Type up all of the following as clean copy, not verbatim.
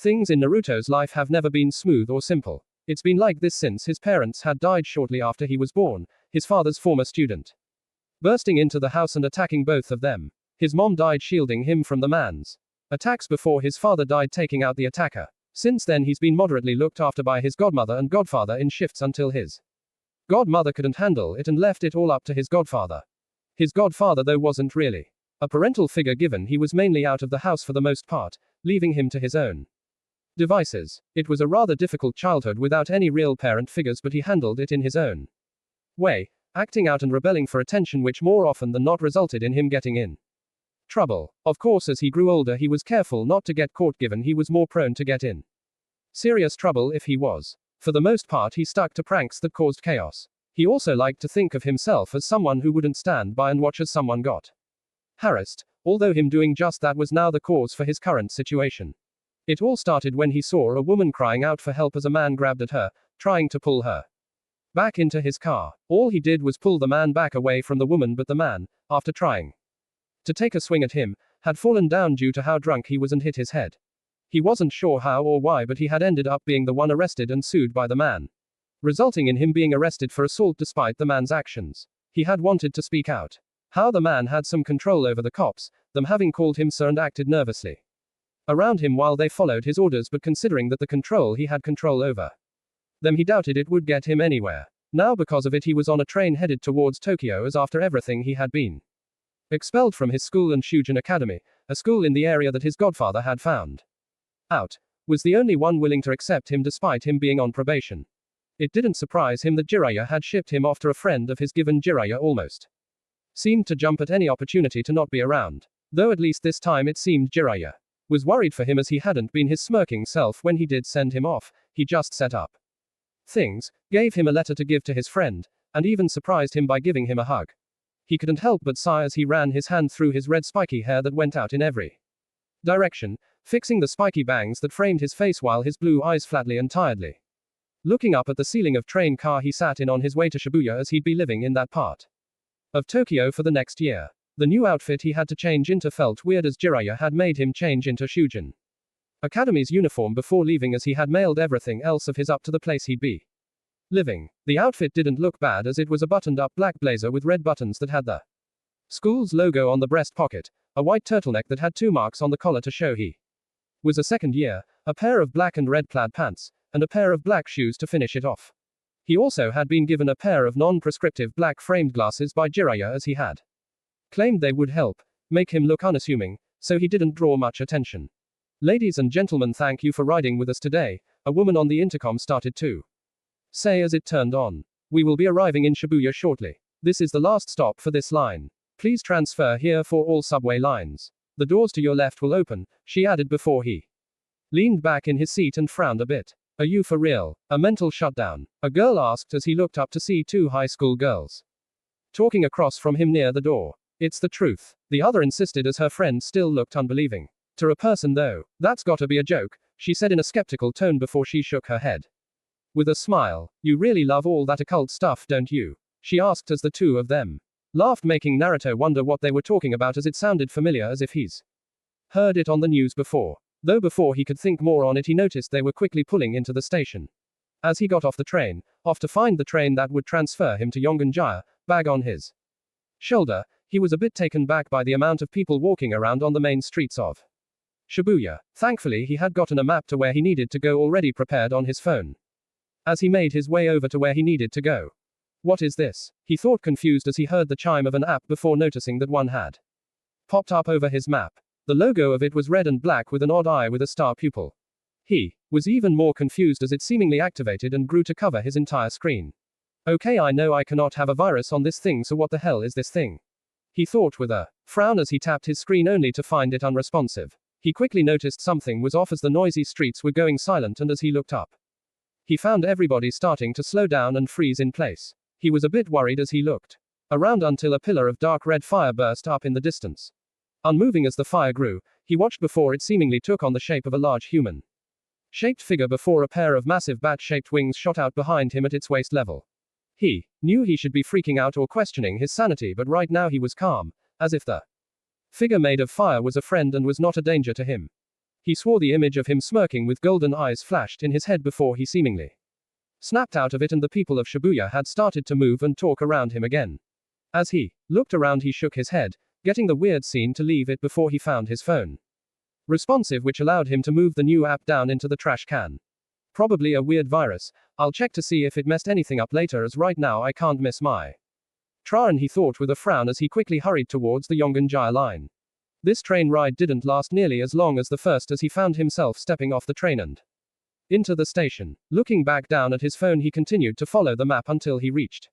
Things in Naruto's life have never been smooth or simple. It's been like this since his parents had died shortly after he was born, his father's former student bursting into the house and attacking both of them. His mom died shielding him from the man's attacks before his father died taking out the attacker. Since then he's been moderately looked after by his godmother and godfather in shifts until his godmother couldn't handle it and left it all up to his godfather. His godfather though wasn't really a parental figure given he was mainly out of the house for the most part, leaving him to his own devices. It was a rather difficult childhood without any real parent figures, but he handled it in his own way, acting out and rebelling for attention, which more often than not resulted in him getting in trouble. Of course, as he grew older, he was careful not to get caught, given he was more prone to get in serious trouble if he was. For the most part, he stuck to pranks that caused chaos. He also liked to think of himself as someone who wouldn't stand by and watch as someone got harassed, although him doing just that was now the cause for his current situation. It all started when he saw a woman crying out for help as a man grabbed at her, trying to pull her back into his car. All he did was pull the man back away from the woman, but the man, after trying to take a swing at him, had fallen down due to how drunk he was and hit his head. He wasn't sure how or why, but he had ended up being the one arrested and sued by the man, resulting in him being arrested for assault despite the man's actions. He had wanted to speak out. How the man had some control over the cops, them having called him sir and acted nervously around him while they followed his orders, but considering that the control he had control over them, he doubted it would get him anywhere. Now because of it he was on a train headed towards Tokyo, as after everything he had been expelled from his school and Shujin Academy, a school in the area that his godfather had found out was the only one willing to accept him despite him being on probation. It didn't surprise him that Jiraiya had shipped him after a friend of his, given Jiraiya almost seemed to jump at any opportunity to not be around. Though at least this time it seemed Jiraiya was worried for him, as he hadn't been his smirking self when he did send him off. He just set up things, gave him a letter to give to his friend, and even surprised him by giving him a hug. He couldn't help but sigh as he ran his hand through his red spiky hair that went out in every direction, fixing the spiky bangs that framed his face while his blue eyes flatly and tiredly looking up at the ceiling of train car he sat in on his way to Shibuya, as he'd be living in that part of Tokyo for the next year. The new outfit he had to change into felt weird, as Jiraiya had made him change into Shujin Academy's uniform before leaving, as he had mailed everything else of his up to the place he'd be living. The outfit didn't look bad, as it was a buttoned-up black blazer with red buttons that had the school's logo on the breast pocket, a white turtleneck that had 2 marks on the collar to show he was a second year, a pair of black and red plaid pants, and a pair of black shoes to finish it off. He also had been given a pair of non-prescriptive black framed glasses by Jiraiya, as he had claimed they would help make him look unassuming, so he didn't draw much attention. "Ladies and gentlemen, thank you for riding with us today," a woman on the intercom started to say as it turned on. "We will be arriving in Shibuya shortly. This is the last stop for this line. Please transfer here for all subway lines. The doors to your left will open," she added before he leaned back in his seat and frowned a bit. "Are you for real? A mental shutdown?" a girl asked as he looked up to see 2 high school girls talking across from him near the door. "It's the truth," the other insisted, as her friend still looked unbelieving. "To a person though, that's gotta be a joke," she said in a skeptical tone before she shook her head with a smile. "You really love all that occult stuff, don't you?" she asked as the 2 of them laughed, making Naruto wonder what they were talking about, as it sounded familiar, as if he's heard it on the news before. Though before he could think more on it, he noticed they were quickly pulling into the station. As he got off the train, off to find the train that would transfer him to Yongan-jaya, bag on his shoulder, he was a bit taken back by the amount of people walking around on the main streets of Shibuya. Thankfully, he had gotten a map to where he needed to go already prepared on his phone as he made his way over to where he needed to go. "What is this?" he thought, confused, as he heard the chime of an app before noticing that one had popped up over his map. The logo of it was red and black with an odd eye with a star pupil. He was even more confused as it seemingly activated and grew to cover his entire screen. "Okay, I know I cannot have a virus on this thing, so what the hell is this thing?" he thought with a frown as he tapped his screen only to find it unresponsive. He quickly noticed something was off as the noisy streets were going silent, and as he looked up, he found everybody starting to slow down and freeze in place. He was a bit worried as he looked around until a pillar of dark red fire burst up in the distance. Unmoving as the fire grew, he watched before it seemingly took on the shape of a large human shaped figure before a pair of massive bat-shaped wings shot out behind him at its waist level. He knew he should be freaking out or questioning his sanity, but right now he was calm, as if the figure made of fire was a friend and was not a danger to him. He swore the image of him smirking with golden eyes flashed in his head before he seemingly snapped out of it, and the people of Shibuya had started to move and talk around him again. As he looked around, he shook his head, getting the weird scene to leave it before he found his phone responsive, which allowed him to move the new app down into the trash can. Probably a weird virus. I'll check to see if it messed anything up later, as right now I can't miss my train, he thought with a frown as he quickly hurried towards the Yongan-Jaya line. This train ride didn't last nearly as long as the first, as he found himself stepping off the train and into the station. Looking back down at his phone, he continued to follow the map until he reached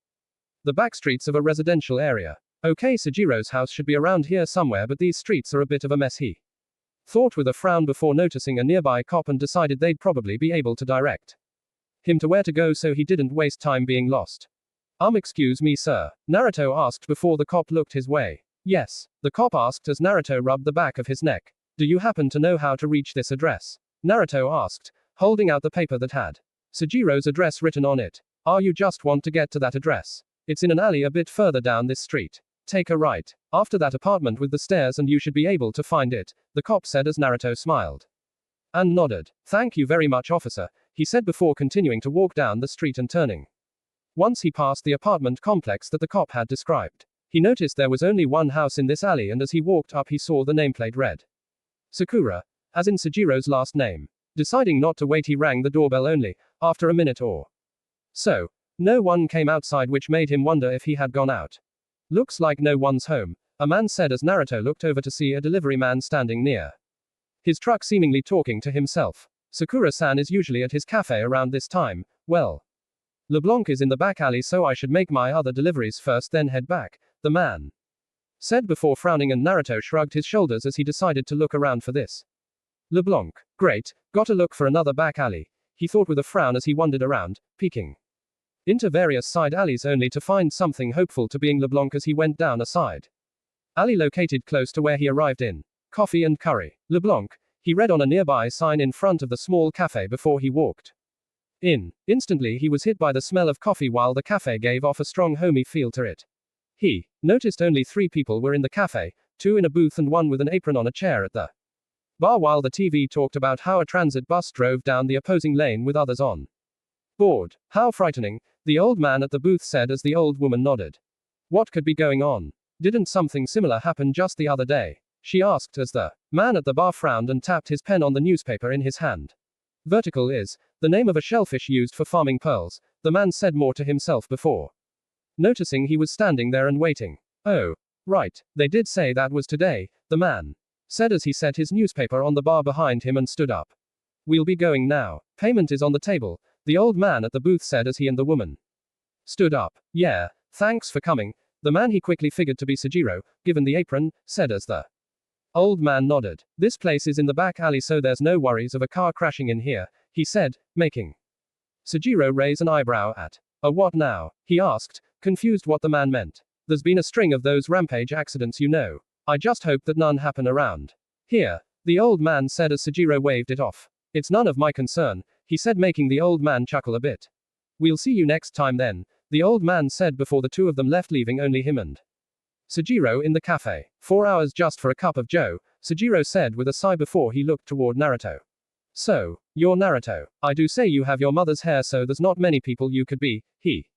the back streets of a residential area. Okay, Sujiro's house should be around here somewhere, but these streets are a bit of a mess, he thought with a frown before noticing a nearby cop, and decided they'd probably be able to direct him to where to go so he didn't waste time being lost. Excuse me, sir? Naruto asked before the cop looked his way. Yes, the cop asked as Naruto rubbed the back of his neck. Do you happen to know how to reach this address? Naruto asked, holding out the paper that had Sujiro's address written on it. You just want to get to that address? It's in an alley a bit further down this street. Take a right. After that apartment with the stairs and you should be able to find it, the cop said as Naruto smiled and nodded. Thank you very much, officer, he said before continuing to walk down the street and turning. Once he passed the apartment complex that the cop had described, he noticed there was only one house in this alley, and as he walked up he saw the nameplate read Sakura, as in Sujiro's last name. Deciding not to wait, he rang the doorbell only. After a minute or so, no one came outside, which made him wonder if he had gone out. Looks like no one's home, a man said as Naruto looked over to see a delivery man standing near his truck, seemingly talking to himself. Sakura-san is usually at his cafe around this time. Well, LeBlanc is in the back alley, so I should make my other deliveries first, then head back, the man said before frowning, and Naruto shrugged his shoulders as he decided to look around for this LeBlanc. Great, gotta look for another back alley, he thought with a frown as he wandered around, peeking into various side alleys only to find something hopeful to being LeBlanc as he went down a side alley located close to where he arrived in. Coffee and curry. LeBlanc, he read on a nearby sign in front of the small cafe before he walked in. Instantly he was hit by the smell of coffee, while the cafe gave off a strong homey feel to it. He noticed only 3 people were in the cafe, 2 in a booth and 1 with an apron on a chair at the bar, while the TV talked about how a transit bus drove down the opposing lane with others on board. How frightening, the old man at the booth said as the old woman nodded. What could be going on? Didn't something similar happen just the other day? She asked as the man at the bar frowned and tapped his pen on the newspaper in his hand. Vertical is the name of a shellfish used for farming pearls, the man said more to himself before noticing he was standing there and waiting. Oh, right, they did say that was today, the man said as he set his newspaper on the bar behind him and stood up. We'll be going now. Payment is on the table, the old man at the booth said as he and the woman stood up. Yeah, thanks for coming. The man he quickly figured to be Sujiro, given the apron, said as the old man nodded. This place is in the back alley, so there's no worries of a car crashing in here, he said, making Sujiro raise an eyebrow at what now? He asked, confused what the man meant. There's been a string of those rampage accidents, you know. I just hope that none happen around here, the old man said as Sujiro waved it off. It's none of my concern, he said, making the old man chuckle a bit. We'll see you next time then, the old man said before the two of them left, leaving only him and Sujiro in the cafe. 4 hours just for a cup of joe, Sujiro said with a sigh before he looked toward Naruto. So, you're Naruto. I do say you have your mother's hair, so there's not many people you could be, he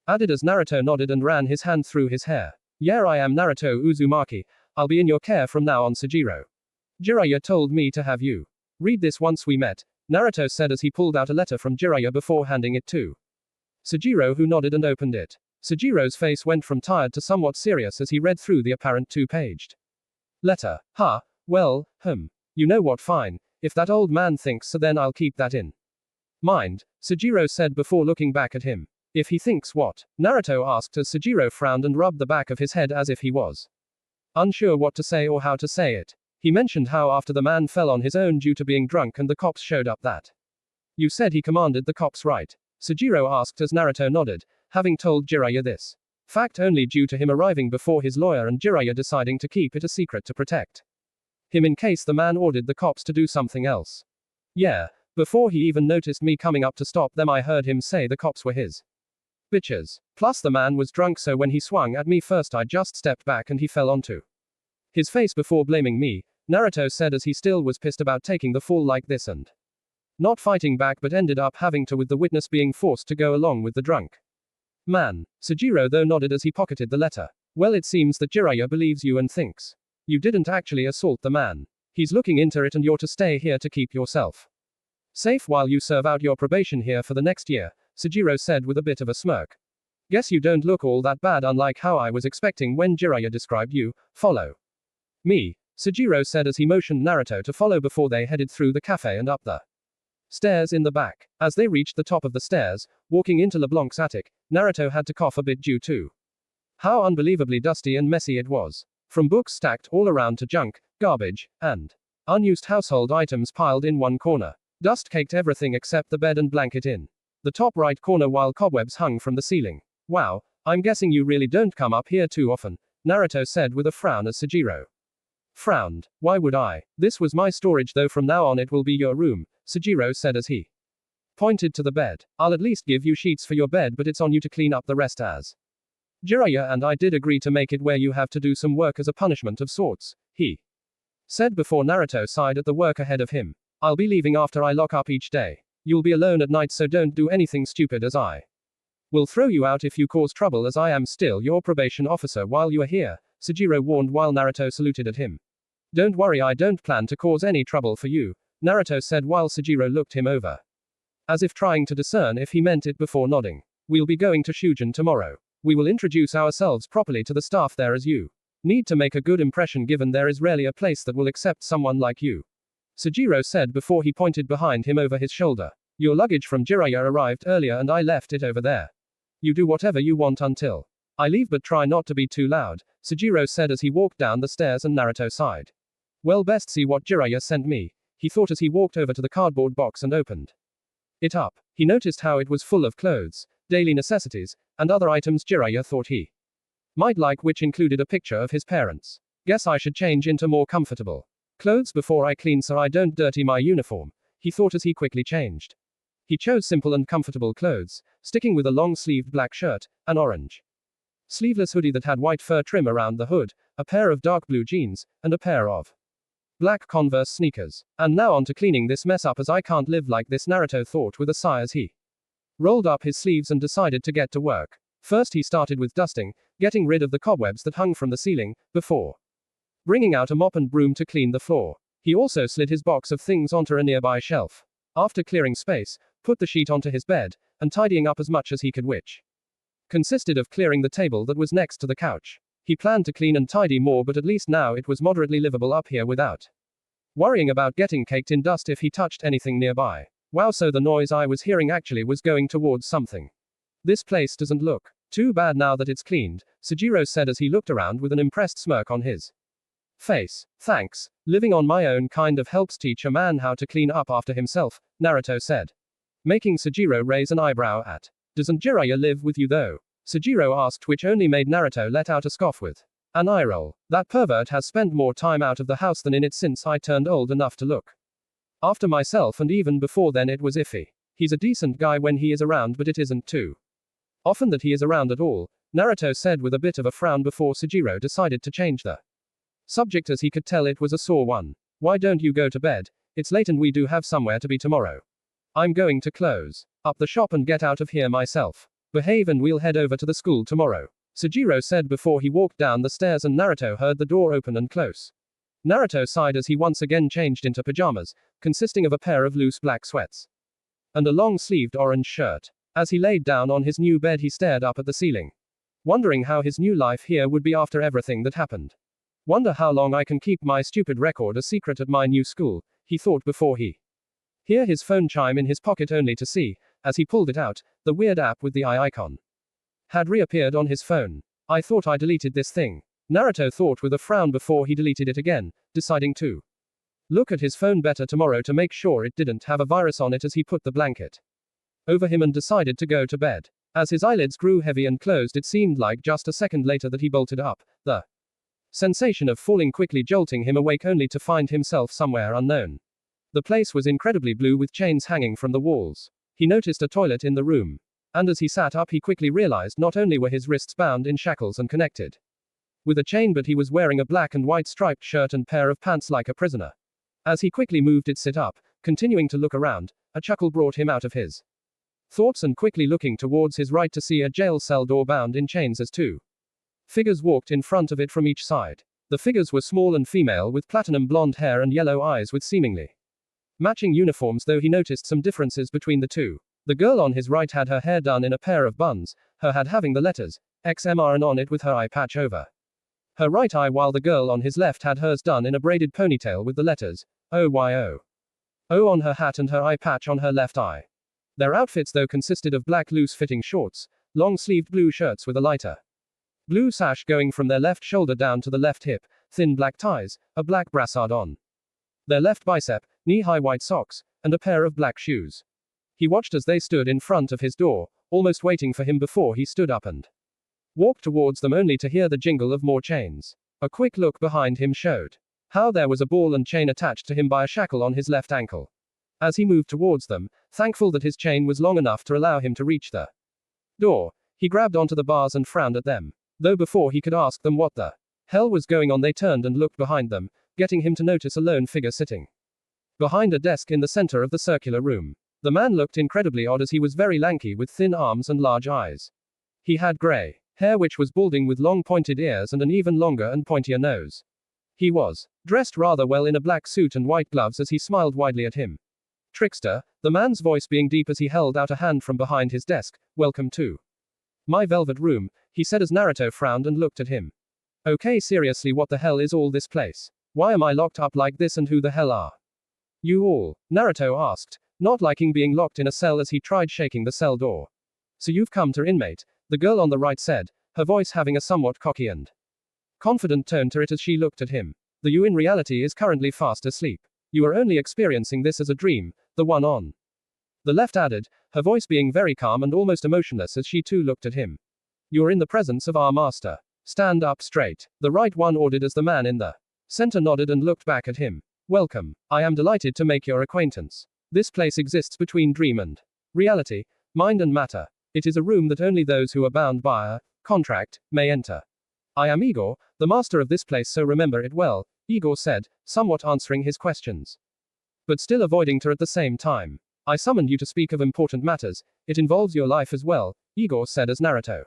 added as Naruto nodded and ran his hand through his hair. Yeah, I am Naruto Uzumaki. I'll be in your care from now on, Sujiro. Jiraiya told me to have you read this once we met, Naruto said as he pulled out a letter from Jiraiya before handing it to Sujiro, who nodded and opened it. Sujiro's face went from tired to somewhat serious as he read through the apparent 2-paged letter. Well, you know what, fine. If that old man thinks so, then I'll keep that in mind, Sujiro said before looking back at him. If he thinks what? Naruto asked as Sujiro frowned and rubbed the back of his head as if he was unsure what to say or how to say it. He mentioned how after the man fell on his own due to being drunk and the cops showed up that you said he commanded the cops, right? Sujiro asked as Naruto nodded, having told Jiraiya this fact only due to him arriving before his lawyer and Jiraiya deciding to keep it a secret to protect him in case the man ordered the cops to do something else. Yeah, before he even noticed me coming up to stop them, I heard him say the cops were his bitches. Plus the man was drunk, so when he swung at me first I just stepped back and he fell onto his face before blaming me, Naruto said as he still was pissed about taking the fall like this and not fighting back but ended up having to with the witness being forced to go along with the drunk man. Sujiro though nodded as he pocketed the letter. Well, it seems that Jiraiya believes you and thinks you didn't actually assault the man. He's looking into it and you're to stay here to keep yourself safe while you serve out your probation here for the next year, Sujiro said with a bit of a smirk. Guess you don't look all that bad, unlike how I was expecting when Jiraiya described you. Follow me, Sujiro said as he motioned Naruto to follow before they headed through the cafe and up the stairs in the back. As they reached the top of the stairs, walking into LeBlanc's attic, Naruto had to cough a bit due to how unbelievably dusty and messy it was. From books stacked all around to junk, garbage, and unused household items piled in one corner. Dust caked everything except the bed and blanket in the top right corner while cobwebs hung from the ceiling. Wow, I'm guessing you really don't come up here too often, Naruto said with a frown as Sujiro frowned. Why would I? This was my storage though, from now on it will be your room, Sujiro said as he pointed to the bed. I'll at least give you sheets for your bed, but it's on you to clean up the rest, as Jiraiya and I did agree to make it where you have to do some work as a punishment of sorts, he said before Naruto sighed at the work ahead of him. I'll be leaving after I lock up each day. You'll be alone at night, so don't do anything stupid, as I will throw you out if you cause trouble, as I am still your probation officer while you are here, Sujiro warned while Naruto saluted at him. Don't worry, I don't plan to cause any trouble for you, Naruto said while Sujiro looked him over, as if trying to discern if he meant it before nodding. We'll be going to Shujin tomorrow. We will introduce ourselves properly to the staff there, as you need to make a good impression given there is rarely a place that will accept someone like you, Sujiro said before he pointed behind him over his shoulder. Your luggage from Jiraiya arrived earlier and I left it over there. You do whatever you want until I leave, but try not to be too loud, Sujiro said as he walked down the stairs and Naruto sighed. Well, best see what Jiraiya sent me, he thought as he walked over to the cardboard box and opened it up. He noticed how it was full of clothes, daily necessities, and other items Jiraiya thought he might like, which included a picture of his parents. Guess I should change into more comfortable clothes before I clean so I don't dirty my uniform, he thought as he quickly changed. He chose simple and comfortable clothes, sticking with a long-sleeved black shirt, an orange sleeveless hoodie that had white fur trim around the hood, a pair of dark blue jeans, and a pair of black Converse sneakers. And now on to cleaning this mess up, as I can't live like this, Naruto thought with a sigh as he rolled up his sleeves and decided to get to work. First he started with dusting, getting rid of the cobwebs that hung from the ceiling, before bringing out a mop and broom to clean the floor. He also slid his box of things onto a nearby shelf. After clearing space, put the sheet onto his bed, and tidying up as much as he could, which consisted of clearing the table that was next to the couch. He planned to clean and tidy more, but at least now it was moderately livable up here without worrying about getting caked in dust if he touched anything nearby. Wow, so the noise I was hearing actually was going towards something. This place doesn't look too bad now that it's cleaned, Sujiro said as he looked around with an impressed smirk on his face. Thanks. Living on my own kind of helps teach a man how to clean up after himself, Naruto said, making Sujiro raise an eyebrow at. Doesn't Jiraiya live with you though? Sujiro asked, which only made Naruto let out a scoff with an eye roll. That pervert has spent more time out of the house than in it since I turned old enough to look after myself, and even before then it was iffy. He's a decent guy when he is around, but it isn't too often that he is around at all, Naruto said with a bit of a frown before Sujiro decided to change the subject, as he could tell it was a sore one. Why don't you go to bed? It's late and we do have somewhere to be tomorrow. I'm going to close up the shop and get out of here myself. Behave and we'll head over to the school tomorrow, Sujiro said before he walked down the stairs and Naruto heard the door open and close. Naruto sighed as he once again changed into pajamas, consisting of a pair of loose black sweats and a long-sleeved orange shirt. As he laid down on his new bed he stared up at the ceiling, wondering how his new life here would be after everything that happened. Wonder how long I can keep my stupid record a secret at my new school, he thought before he hear his phone chime in his pocket, only to see, as he pulled it out, the weird app with the eye icon had reappeared on his phone. I thought I deleted this thing, Naruto thought with a frown before he deleted it again, deciding to look at his phone better tomorrow to make sure it didn't have a virus on it as he put the blanket over him and decided to go to bed. As his eyelids grew heavy and closed, it seemed like just a second later that he bolted up, the sensation of falling quickly jolting him awake, only to find himself somewhere unknown. The place was incredibly blue with chains hanging from the walls. He noticed a toilet in the room, and as he sat up he quickly realized not only were his wrists bound in shackles and connected with a chain, but he was wearing a black and white striped shirt and pair of pants like a prisoner. As he quickly moved it sit up, continuing to look around, a chuckle brought him out of his thoughts and quickly looking towards his right to see a jail cell door bound in chains as two figures walked in front of it from each side. The figures were small and female with platinum blonde hair and yellow eyes with seemingly matching uniforms, though he noticed some differences between the two. The girl on his right had her hair done in a pair of buns, her hat having the letters XMRN on it with her eye patch over her right eye, while the girl on his left had hers done in a braided ponytail with the letters OYO on her hat and her eye patch on her left eye. Their outfits, though, consisted of black loose-fitting shorts, long-sleeved blue shirts with a lighter blue sash going from their left shoulder down to the left hip, thin black ties, a black brassard on their left bicep, knee-high white socks, and a pair of black shoes. He watched as they stood in front of his door, almost waiting for him before he stood up and walked towards them, only to hear the jingle of more chains. A quick look behind him showed how there was a ball and chain attached to him by a shackle on his left ankle. As he moved towards them, thankful that his chain was long enough to allow him to reach the door, he grabbed onto the bars and frowned at them. Though before he could ask them what the hell was going on, they turned and looked behind them, getting him to notice a lone figure sitting behind a desk in the center of the circular room. The man looked incredibly odd as he was very lanky with thin arms and large eyes. He had gray hair which was balding with long pointed ears and an even longer and pointier nose. He was dressed rather well in a black suit and white gloves as he smiled widely at him. Trickster, the man's voice being deep as he held out a hand from behind his desk. Welcome to my velvet room, he said as Naruto frowned and looked at him. Okay, seriously, what the hell is all this place? Why am I locked up like this, and who the hell are you all? Naruto asked, not liking being locked in a cell as he tried shaking the cell door. So you've come to inmate, the girl on the right said, her voice having a somewhat cocky and confident tone to it as she looked at him. The you in reality is currently fast asleep. You are only experiencing this as a dream, the one on the left added, her voice being very calm and almost emotionless as she too looked at him. You're in the presence of our master. Stand up straight, the right one ordered as the man in the center nodded and looked back at him. Welcome. I am delighted to make your acquaintance. This place exists between dream and reality, mind and matter. It is a room that only those who are bound by a contract may enter. I am Igor, the master of this place, so remember it well, Igor said, somewhat answering his questions, but still avoiding her at the same time. I summoned you to speak of important matters. It involves your life as well, Igor said as Naruto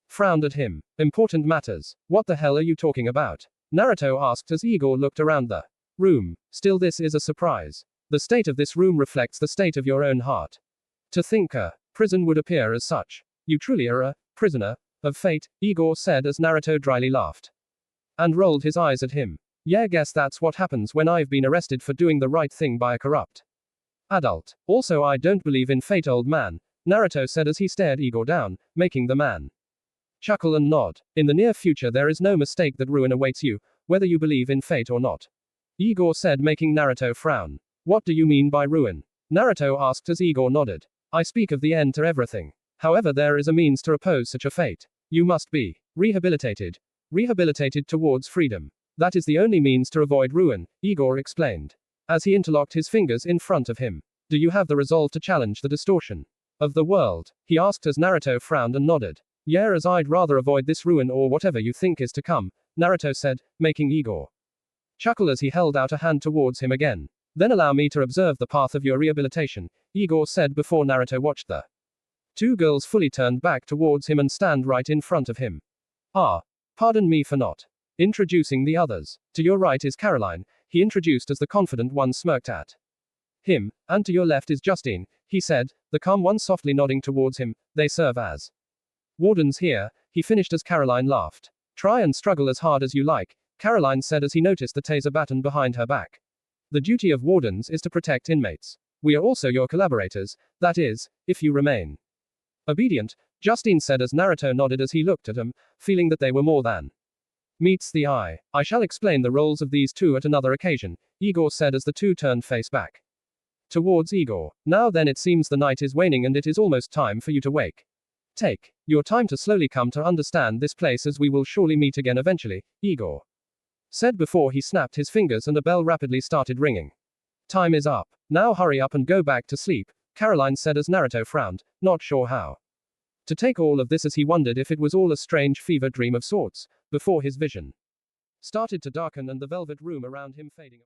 frowned at him. Important matters? What the hell are you talking about? Naruto asked as Igor looked around the room. Still, this is a surprise. The state of this room reflects the state of your own heart. To think a prison would appear as such. You truly are a prisoner of fate, Igor said as Naruto dryly laughed and rolled his eyes at him. Yeah, guess that's what happens when I've been arrested for doing the right thing by a corrupt adult. Also, I don't believe in fate, old man, Naruto said as he stared Igor down, making the man chuckle and nod. In the near future there is no mistake that ruin awaits you, whether you believe in fate or not, Igor said, making Naruto frown. What do you mean by ruin? Naruto asked as Igor nodded. I speak of the end to everything. However, there is a means to oppose such a fate. You must be rehabilitated. Rehabilitated towards freedom. That is the only means to avoid ruin, Igor explained, as he interlocked his fingers in front of him. Do you have the resolve to challenge the distortion of the world? He asked as Naruto frowned and nodded. Yeah, as I'd rather avoid this ruin or whatever you think is to come, Naruto said, making Igor chuckle as he held out a hand towards him again. Then allow me to observe the path of your rehabilitation, Igor said before Naruto watched the two girls fully turned back towards him and stand right in front of him. Ah, pardon me for not introducing the others. To your right is Caroline, he introduced as the confident one smirked at him, and to your left is Justine, he said, the calm one softly nodding towards him. They serve as wardens here, he finished as Caroline laughed. Try and struggle as hard as you like, Caroline said as he noticed the taser baton behind her back. The duty of wardens is to protect inmates. We are also your collaborators, that is, if you remain obedient, Justine said as Naruto nodded as he looked at them, feeling that they were more than meets the eye. I shall explain the roles of these two at another occasion, Igor said as the two turned face back towards Igor. Now then, it seems the night is waning and it is almost time for you to wake. Take your time to slowly come to understand this place, as we will surely meet again eventually, Igor said before he snapped his fingers and a bell rapidly started ringing. Time is up. Now hurry up and go back to sleep, Caroline said as Naruto frowned, not sure how to take all of this, as he wondered if it was all a strange fever dream of sorts, before his vision started to darken and the velvet room around him fading.